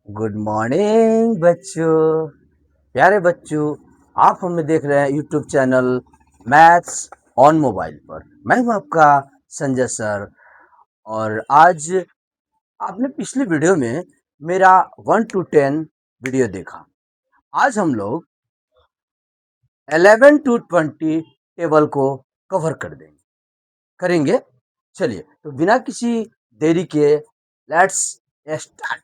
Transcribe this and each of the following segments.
Good morning बच्चों। प्यारे बच्चों, आप हमें देख रहे हैं YouTube channel maths on mobile पर। मैं हूं आपका संजय सर। और आज आपने पिछली वीडियो में मेरा 1 to 10 वीडियो देखा। आज हम लोग 11 to 20 टेबल को कवर करेंगे। चलिए, तो बिना किसी देरी के लेट्स स्टार्ट।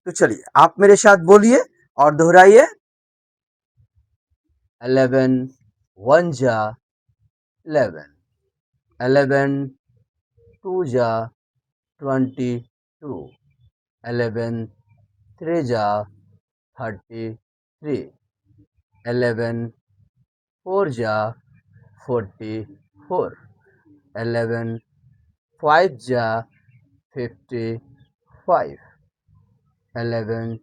तो चलिए, आप मेरे साथ बोलिए और दोहराइए। 11 1 जा 11, 11 2 जा 22, 11 3 जा 33, 11 4 जा 44, 11 5 जा 55, 11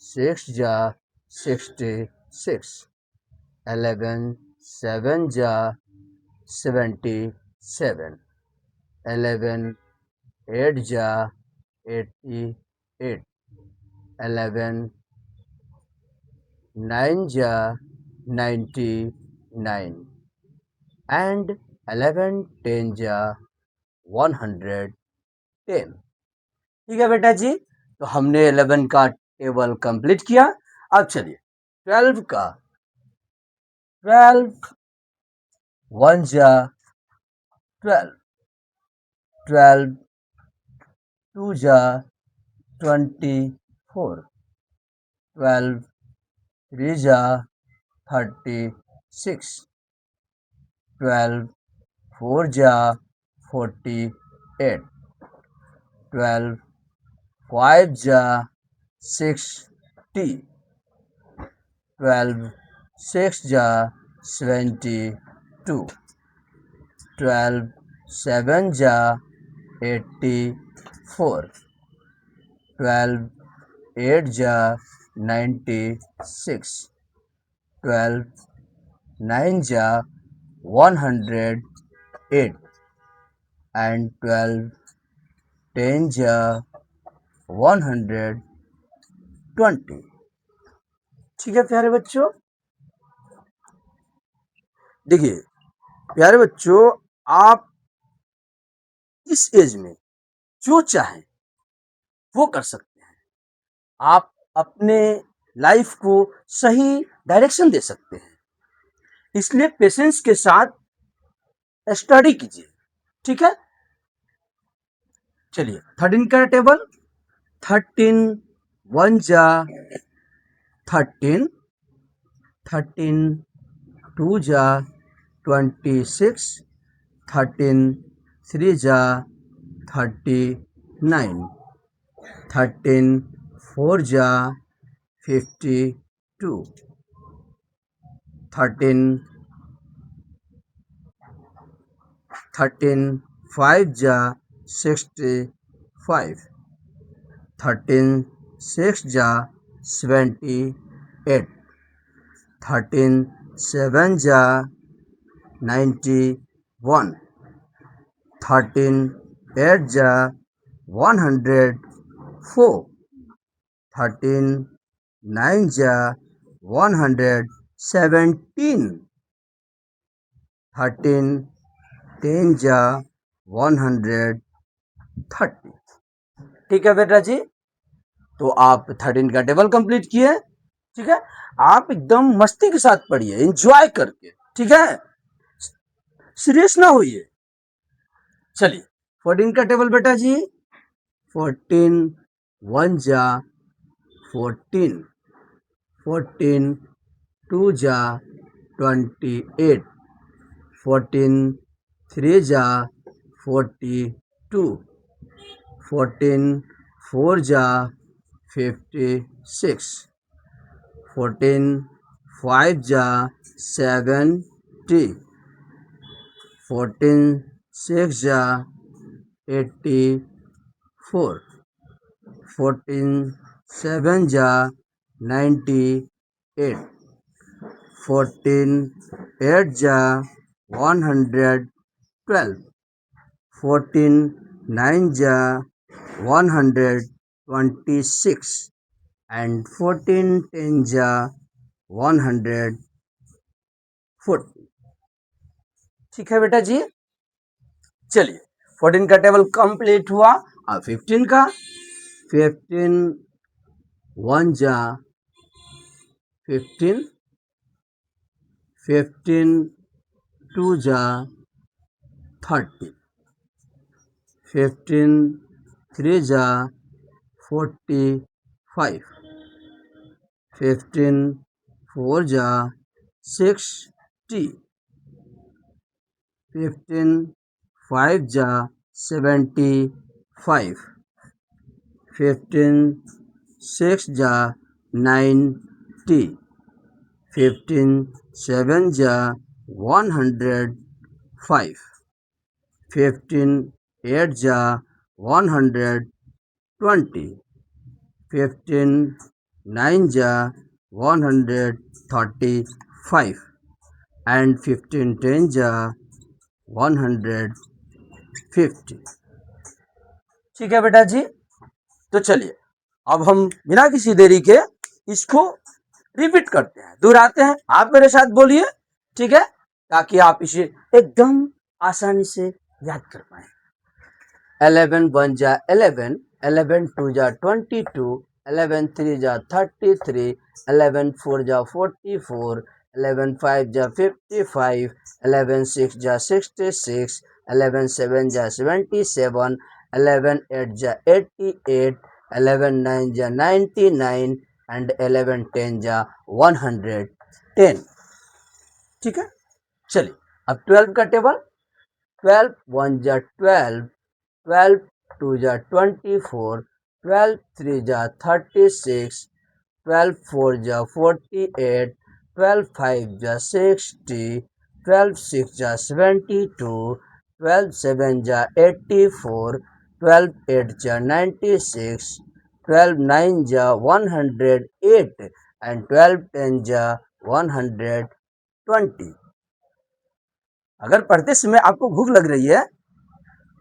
6 जा 66, 11 7 जा 77, 11 8 जा 88, 11 9 जा 99 and 11 10 जा 110। ठीक है बेटा जी, तो हमने 11 का टेबल कंप्लीट किया। अब चलिए 12 का। 12 1 जा 12, 12 2 जा 24, 12 3 जा 36, 12 4 जा 48, 12 5 जा 60, 12 6 जा 72, 12 7 जा 84, 12 8 जा 96, 12 9 जा 108 and 12 10 जा 120। ठीक है प्यारे बच्चों। देखिए प्यारे बच्चों, आप इस एज में जो चाहें वो कर सकते हैं। आप अपने लाइफ को सही डायरेक्शन दे सकते हैं। इसलिए पेशेंस के साथ स्टडी कीजिए। ठीक है, चलिए 13 का टेबल। 13 1 जा 13, 13 2 जा 26, 13 3 जा 39, 13 4 जा 52, 13 5 जा 65, 13 6 जा 78, 13 7 जा 91, 13 8 जा 104, 13 9 जा 117, 13 10 जा 130। ठीक है बेटा जी, तो आप 13 का टेबल कंप्लीट किए। ठीक है, आप एकदम मस्ती के साथ पढ़िए, एंजॉय करके। ठीक है, सीरियस ना होइए। चलिए 14 का टेबल बेटा जी। 14 1 जा 14, 14 2 जा 28, 14 3 जा 42, 14 4 जा 56, 14 5 जा 70, 14 6 जा 84, 14 7 जा 98, 14 8 जा 112, 14 9 जा 112, 26 and 14 10 जा 140। ठीक है बेटा जी। चलिए 14 का टेबल कंप्लीट हुआ। अब 15 का, 15 1 जा 15, 15 2 जा 30, 15 3 जा 45, 15 4 जा 60, 15 5 जा 75, 15 6 जा 90, 15 7 जा 105, 15 8 जा 120, 15 9 जा 135 and 15 10 जा 150। ठीक है बेटा जी। तो चलिए अब हम बिना किसी देरी के इसको रिपीट करते हैं, दोहराते हैं। आप मेरे साथ बोलिए, ठीक है, ताकि आप इसे एकदम आसानी से याद कर पाए। 11 1 जा 11, 11 2 जा 22, 11 3 जा 33, 11 4 जा 44, 11 5 जा 55, 11 6 जा 66, 11 7 जा 77, 11 8 जा 88, 11 9 जा 99 and 11 10 जा 110। ठीक है। चलिए अब 12 का टेबल। 12 1 जा 12, 12 2 जा 24, 12 3 जा 36, 12 4 जा 48, 12 5 जा 60, 12 6 जा 72, 12 7 जा 84, 12 8 जा 96, 12 9 जा 108 and 12 10 जा 120। अगर पढ़ते समय आपको भूख लग रही है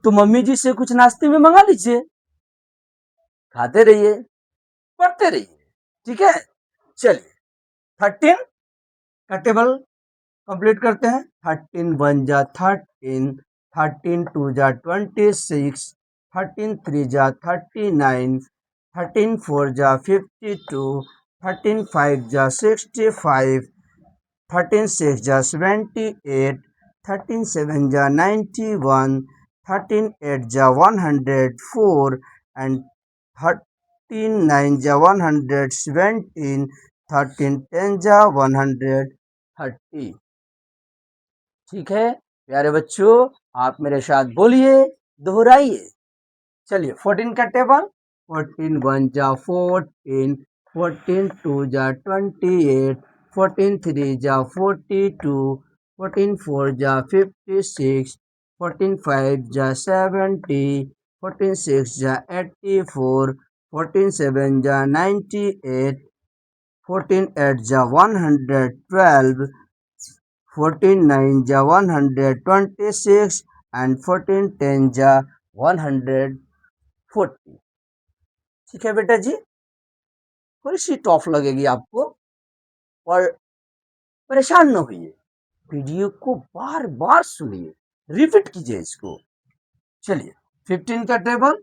तो मम्मी जी से कुछ नाश्ते में मंगा लीजिए, खाते रहिए, पढ़ते रहिए। ठीक है। चलिए 13 का टेबल कंप्लीट करते हैं। 13 1 जा 13, 13 2 जा 26, 13 3 जा 39, 13 4 जा 52, 13 5 जा 65, 13 6 जा 78, 13 7 जा 91, 13 8 जा 104 and 13 9 जा 117, 13 10 जा 130। ठीक है प्यारे बच्चों, आप मेरे साथ बोलिए, दोहराइए। चलिए 14 का टेबल। 14 1 जा 14, 14 2 जा 28, 14 3 जा 42, 14 4 जा 56, 14 5 जा 70, 14 6 जा 84, 14 7 जा 98, 14 8 जा 112, 14 9 जा 126 and 14 10 जा 140। ठीक है बेटा जी। थोड़ी सी टफ लगेगी आपको, और परेशान न होइए, वीडियो को बार बार सुनिए, रिपीट कीजिए इसको। चलिए 15 का टेबल।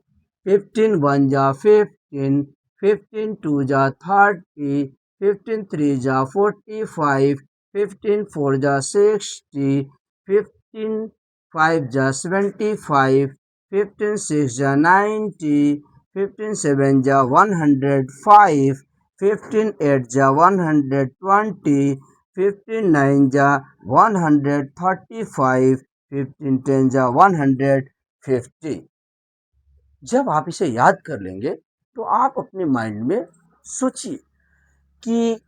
15 1 जा 15, 15 2 जा 30, 15 3 जा 45, 15 4 जा 60, 15 5 जा 75, 15 6 जा 90, 15 7 जा 105, 15 8 जा 120, 15 9 जा 135, 15 10 जा 150। जब आप इसे याद कर लेंगे तो आप अपने माइंड में सोचिए कि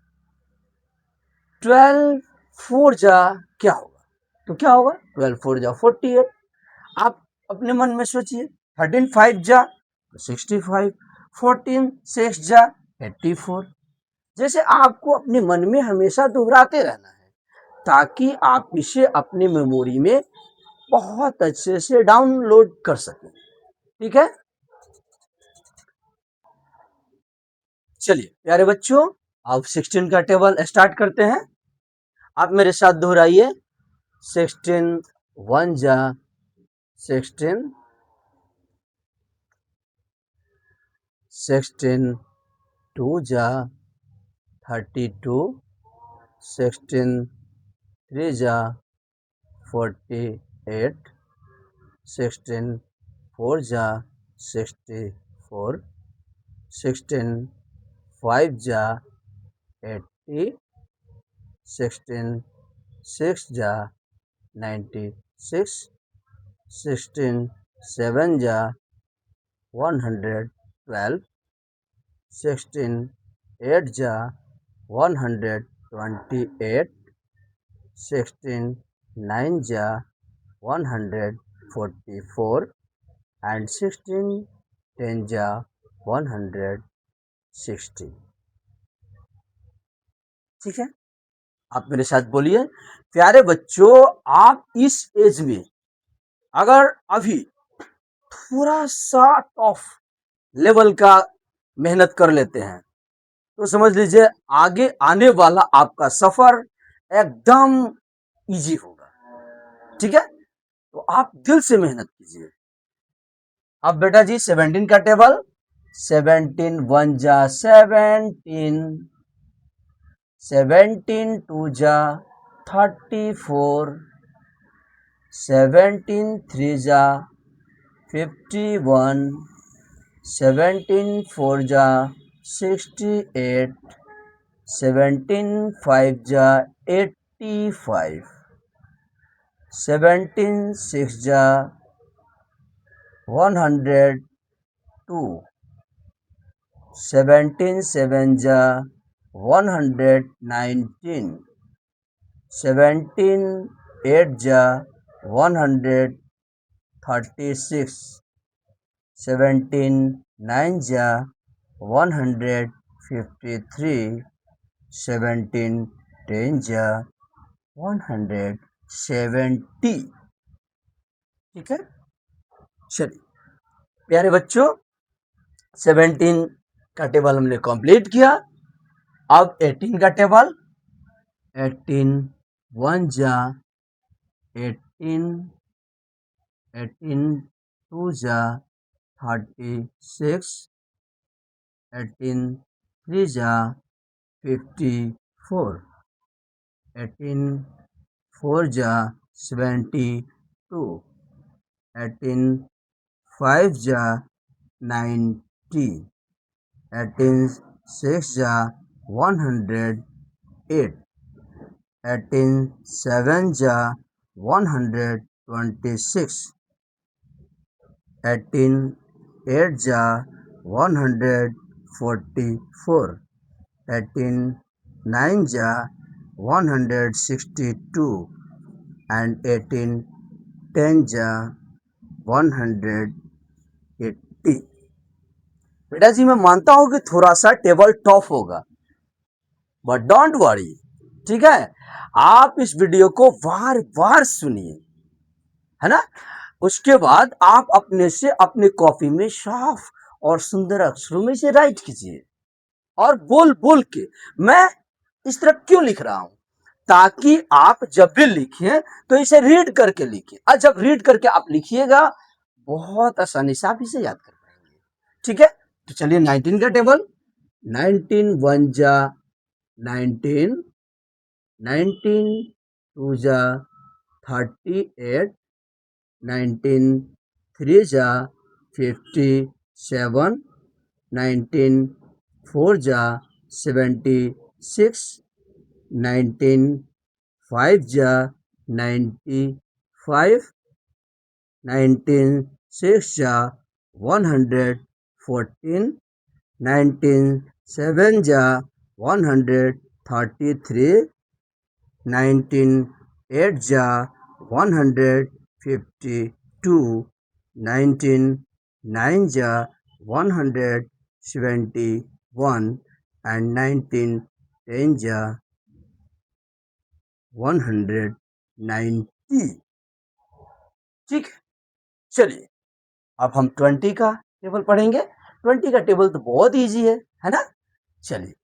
12 4 जा क्या होगा, तो क्या होगा 12 4 जा 48। आप अपने मन में सोचिए 13 5 जा 65, 14 6 जा 84। जैसे आपको अपने मन में हमेशा दोहराते रहना है, ताकि आप इसे अपनी मेमोरी में बहुत अच्छे से डाउनलोड कर सकें। ठीक है। चलिए प्यारे बच्चों, अब 16 का टेबल स्टार्ट करते हैं। आप मेरे साथ दोहराइए। 16 1 जा 16, 16 2 जा 32, 16 3 जा 48, 16 4 जा 64, 16 5 जा 80, 16 6 जा 96, 16 7 जा 112, 16 8 जा 128, 16 9 जा 144 and 16 10 जा 160। ठीक है, आप मेरे साथ बोलिए। प्यारे बच्चों, आप इस एज में अगर अभी थोड़ा सा टफ लेवल का मेहनत कर लेते हैं तो समझ लीजिए आगे आने वाला आपका सफर एकदम इजी होगा। ठीक है, तो आप दिल से मेहनत कीजिए। अब बेटा जी 17 का टेबल। 17 1 जा 17, 17 2 जा 34, 17 3 जा 51, 17 4 जा 68, 17 5 जा 85, 17 6 जा 102, 17 7 जा 119, 17 8 जा 136, 17 9 जा 153, 17 10 जा 170। ठीक है, चलिए प्यारे बच्चों, 17 का टेबल हमने कंप्लीट किया। अब 18 का टेबल। 18 1 जा 18, 18 2 जा 36, 18 3 जा 54, 18 4 जा 72, 18 5 जा 90, 18 6 जा 108, 18 7 जा 126, 18 8 जा 144, 18 9 जा 162 and 18 10 जा 180। बेटा जी मैं मानता हूं कि थोड़ा सा टेबल टफ होगा, बट डोंट वरी। ठीक है, आप इस वीडियो को बार बार सुनिए, है ना। उसके बाद आप अपने से अपनी कॉपी में साफ और सुंदर अक्षरों में इसे राइट कीजिए और बोल बोल के। मैं इस तरह क्यों लिख रहा हूं, ताकि आप जब भी लिखें तो इसे रीड करके लिखिए, और जब रीड करके आप लिखिएगा बहुत आसानी से आप इसे याद कर पाएंगे। ठीक है, तो चलिए 19 का टेबल। 19 1 जा 19, 19 2 जा 38, 19 3 जा 57, 19 4 जा 76, 19 5 जा 95, 19 6 जा 114, 19 7 जा 133, 19 8 जा 152, 19 9 जा 171 and 19 10 जा 190। ठीक है, चलिए अब हम 20 का टेबल पढ़ेंगे। 20 का टेबल तो बहुत इजी है ना। चलिए,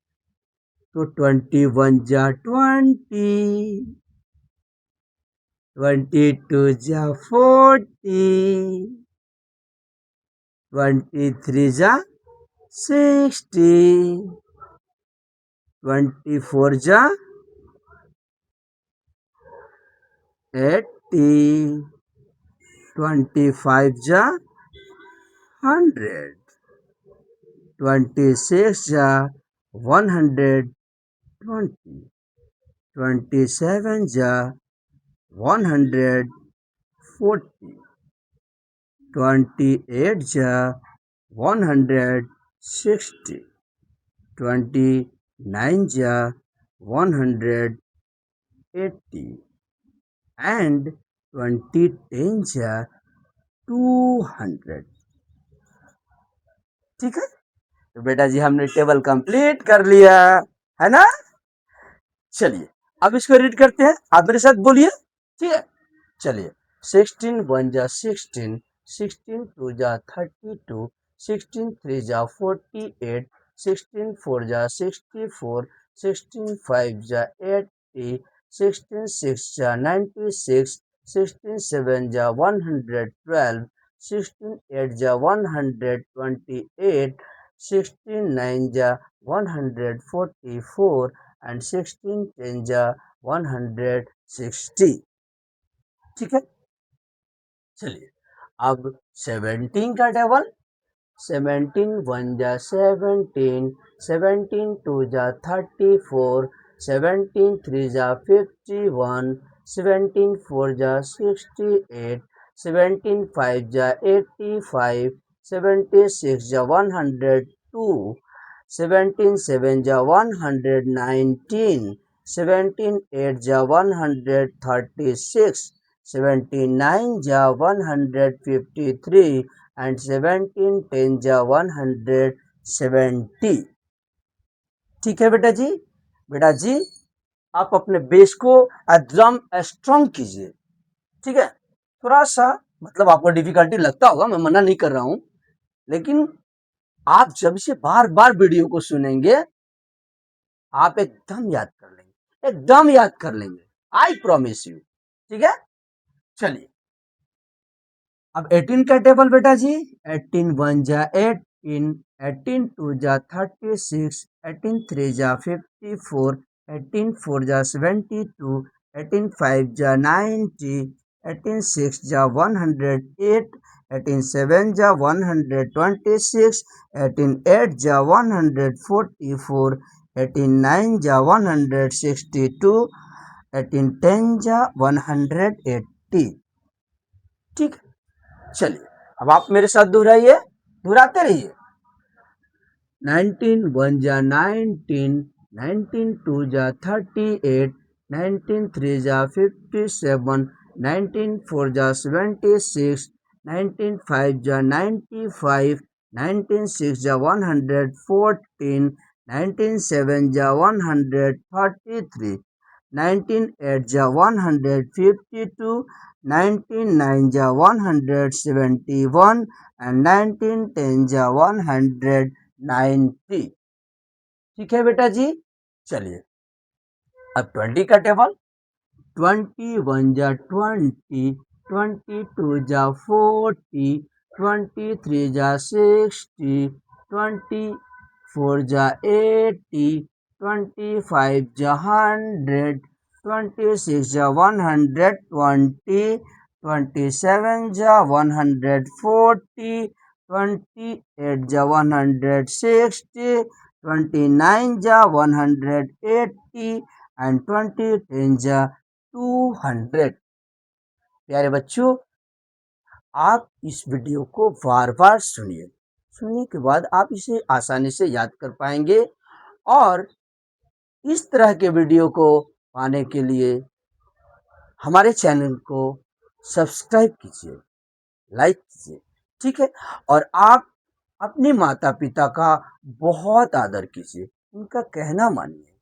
तो 21 जा 20, 22 जा 40, 23 जा 60, 24 जा 80, 25 जा 100, 26 जा 120, 27 जा 140, 28 जा 160, 29 जा 180 and 2010 जा 200। ठीक है, तो बेटा जी हमने टेबल कंप्लीट कर लिया है ना। चलिए अब इसको रीड करते हैं, आप मेरे साथ बोलिए। ठीक है, चलिए 16 1 जा 16, 16 2 जा 32, 16 3 जा 48, 16 4 जा 64, 16 5 जा 80, 16 6 जा 96, 16 7 जा 112, 16 8 जा 128, 16 9 जा 144 and 16 10 जा 160। ठीक है, चलिए अब 17 का टेबल। 17 1 जा 17, 17 2 जा 34, 17 3 जा 51, 17 4 जा 68, 17 5 जा 85, 76 जा 102, 17 7 जा 119, 17 8 जा 136, 79 जा 153 and 17 10 जा 170। ठीक है बेटा जी, बेटा जी आप अपने बेस को एकदम स्ट्रॉन्ग कीजिए। ठीक है, थोड़ा सा मतलब आपको डिफिकल्टी लगता होगा, मैं मना नहीं कर रहा हूं, लेकिन आप जब से बार बार वीडियो को सुनेंगे आप एकदम याद कर लेंगे, एकदम याद कर लेंगे, आई प्रॉमिस यू। ठीक है, चलिए अब 18 का टेबल बेटा जी। 18 1 जा 18, 18 2 जा 36, 18 3 जा 54, 18 4 जा 72, 18 5 जा 90, 18 6 जा 108, 18 7 जा 126, 18 8 जा 144, 18 9 जा 162, 18 10 जा 180। ठीक, चलिए अब आप मेरे साथ दोहराइए, दोहराते रहिए। 19 1 जा 19, 19 2 जा 38, 19 3 जा 57, 19 4 जा 76, 19 5 जा 95, 19 6 जा 114, 19 7 जा 133, 19 8 जा 152, 19 9 जा 171 and 19 10 जा 190। ठीक है बेटा जी, चलिए अब 20 का टेबल। 21 जा 20, 22 जा 40, 23 जा 60, 24 जा 80, 25 जा 100, 26 जा 120, 27 जा 140, 28 जा 160, 29 जा 180 and 20 10 जा 200। प्यारे बच्चों आप इस वीडियो को बार बार सुनिए, सुनने के बाद आप इसे आसानी से याद कर पाएंगे। और इस तरह के वीडियो को पाने के लिए हमारे चैनल को सब्सक्राइब कीजिए, लाइक कीजिए। ठीक है, और आप अपने माता पिता का बहुत आदर कीजिए, उनका कहना मानिए।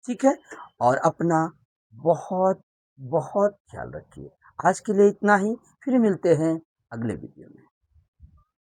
ठीक है, और अपना बहुत बहुत ख्याल रखिए। आज के लिए इतना ही, फिर मिलते हैं अगले वीडियो में।